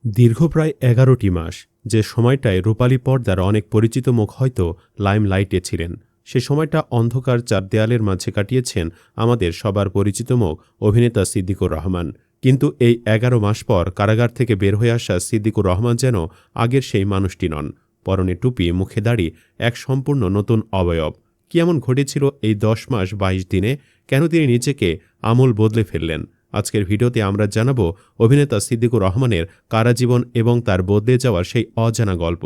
দীর্ঘ প্রায় ১১টি মাস যে সময়টায় রূপালী পর্দার অনেক পরিচিত মুখ হয়তো লাইমলাইটে ছিলেন, সে সময়টা অন্ধকার চার দেয়ালের মাঝে কাটিয়েছেন আমাদের সবার পরিচিত মুখ অভিনেতা সিদ্দিকুর রহমান। কিন্তু এই ১১ মাস পর কারাগার থেকে বের হয়ে আসা সিদ্দিকুর রহমান যেন আগের সেই মানুষটি নন। পরনে টুপি, মুখে দাড়ি, এক সম্পূর্ণ নতুন অবয়ব। কি এমন ঘটেছিল এই ১০ মাস ২২ দিনে? কেন তিনি নিজেকে আমূল বদলে ফেললেন? আজকের ভিডিওতে আমরা জানাবো অভিনেতা সিদ্দিকুর রহমানের কারাজীবন এবং তার বদলে যাওয়ার সেই অজানা গল্প।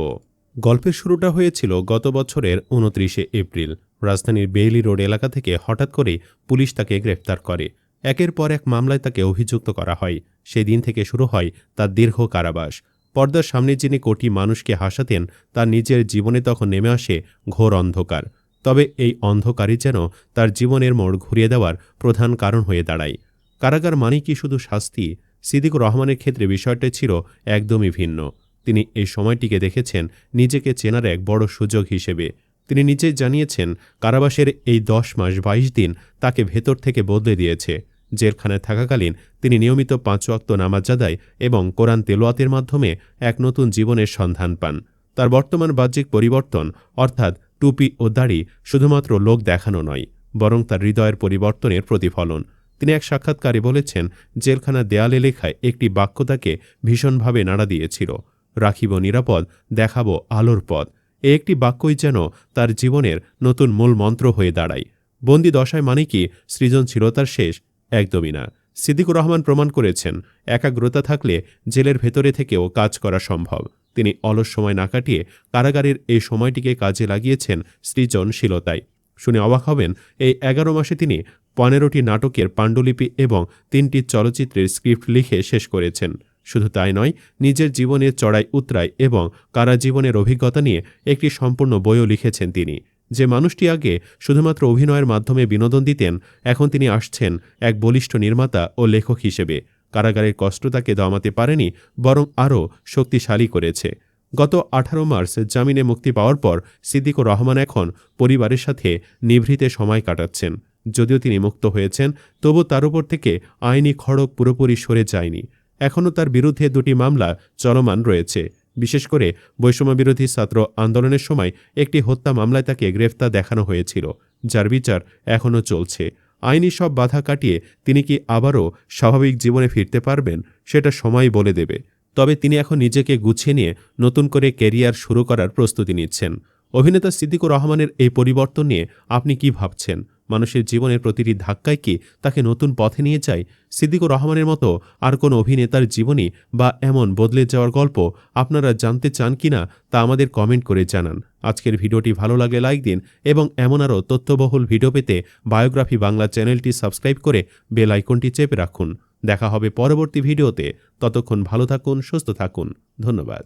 গল্পের শুরুটা হয়েছিল গত বছরের ২৯শে এপ্রিল। রাজধানীর বেইলি রোড এলাকা থেকে হঠাৎ করে পুলিশ তাকে গ্রেফতার করে। একের পর এক মামলায় তাকে অভিযুক্ত করা হয়। সেদিন থেকে শুরু হয় তার দীর্ঘ কারাবাস। পর্দার সামনে যিনি কোটি মানুষকে হাসাতেন, তার নিজের জীবনে তখন নেমে আসে ঘোর অন্ধকার। তবে এই অন্ধকারই যেন তার জীবনের মোড় ঘুরিয়ে দেওয়ার প্রধান কারণ হয়ে দাঁড়ায়। কারাগার মানে কি শুধু শাস্তি? সিদ্দিকুর রহমানের ক্ষেত্রে বিষয়টা ছিল একদমই ভিন্ন। তিনি এই সময়টিকে দেখেছেন নিজেকে চেনার এক বড় সুযোগ হিসেবে। তিনি নিজেই জানিয়েছেন, কারাবাসের এই ১০ মাস ২২ দিন তাকে ভেতর থেকে বদলে দিয়েছে। জেলখানায় থাকাকালীন তিনি নিয়মিত ৫ ওয়াক্ত নামাজ আদায় এবং কোরআন তেলাওয়াতের মাধ্যমে এক নতুন জীবনের সন্ধান পান। তার বর্তমান বাহ্যিক পরিবর্তন, অর্থাৎ টুপি ও দাড়ি, শুধুমাত্র লোক দেখানো নয়, বরং তার হৃদয়ের পরিবর্তনের প্রতিফলন। তিনি এক সাক্ষাৎকারে বলেছেন, জেলখানার দেয়ালে লেখায় একটি বাক্য তাকে ভীষণভাবে নাড়া দিয়েছিল, রাখিব নিরাপদ, দেখাবো আলোর পথ। এই একটি বাক্যই যেন তার জীবনের নতুন মূল মন্ত্র হয়ে দাঁড়ায়। বন্দি দশায় মানে কি সৃজনশীলতার শেষ? একদমই না। সিদ্দিকুর রহমান প্রমাণ করেছেন, একাগ্রতা থাকলে জেলের ভেতরে থেকেও কাজ করা সম্ভব। তিনি অলস সময় না কাটিয়ে কারাগারের এই সময়টিকে কাজে লাগিয়েছেন সৃজনশীলতায়। শুনে অবাক হবেন, এই ১১ মাসে তিনি ১৫টি নাটকের পাণ্ডুলিপি এবং ৩টি চলচ্চিত্রের স্ক্রিপ্ট লিখে শেষ করেছেন। শুধু তাই নয়, নিজের জীবনের চড়াই উতরাই এবং কারাজীবনের অভিজ্ঞতা নিয়ে একটি সম্পূর্ণ বইও লিখেছেন তিনি। যে মানুষটি আগে শুধুমাত্র অভিনয়ের মাধ্যমে বিনোদন দিতেন, এখন তিনি আসছেন এক বলিষ্ঠ নির্মাতা ও লেখক হিসেবে। কারাগারের কষ্ট তাকে দমাতে পারেনি, বরং আরও শক্তিশালী করেছে। গত ১৮ মার্চ জামিনে মুক্তি পাওয়ার পর সিদ্দিকুর রহমান এখন পরিবারের সাথে নিভৃতে সময় কাটাচ্ছেন। যদিও তিনি মুক্ত হয়েছেন, তবু তার উপর থেকে আইনি খড়গ পুরোপুরি সরে যায়নি। এখনও তার বিরুদ্ধে ২টি মামলা চলমান রয়েছে। বিশেষ করে বৈষম্যবিরোধী ছাত্র আন্দোলনের সময় একটি হত্যা মামলায় তাকে গ্রেফতার দেখানো হয়েছিল, যার বিচার এখনও চলছে। আইনি সব বাধা কাটিয়ে তিনি কি আবারও স্বাভাবিক জীবনে ফিরতে পারবেন, সেটা সময়ই বলে দেবে। তবে তিনি এখন নিজেকে গুছিয়ে নিয়ে নতুন করে ক্যারিয়ার শুরু করার প্রস্তুতি নিচ্ছেন। অভিনেতা সিদ্দিকুর রহমানের এই পরিবর্তন নিয়ে আপনি কি ভাবছেন? মানুষের জীবনের প্রতিটি ধাক্কায় কি তাকে নতুন পথে নিয়ে যায়? সিদ্দিকুর রহমানের মতো আর কোন অভিনেতার জীবনী বা এমন বদলে যাওয়ার গল্প আপনারা জানতে চান কিনা, তা আমাদের কমেন্ট করে জানান। আজকের ভিডিওটি ভালো লাগলে লাইক দিন এবং এমন আরও তথ্যবহুল ভিডিও পেতে বায়োগ্রাফি বাংলা চ্যানেলটি সাবস্ক্রাইব করে বেল আইকনটি চেপে রাখুন। দেখা হবে পরবর্তী ভিডিওতে। ততক্ষণ ভালো থাকুন, সুস্থ থাকুন। ধন্যবাদ।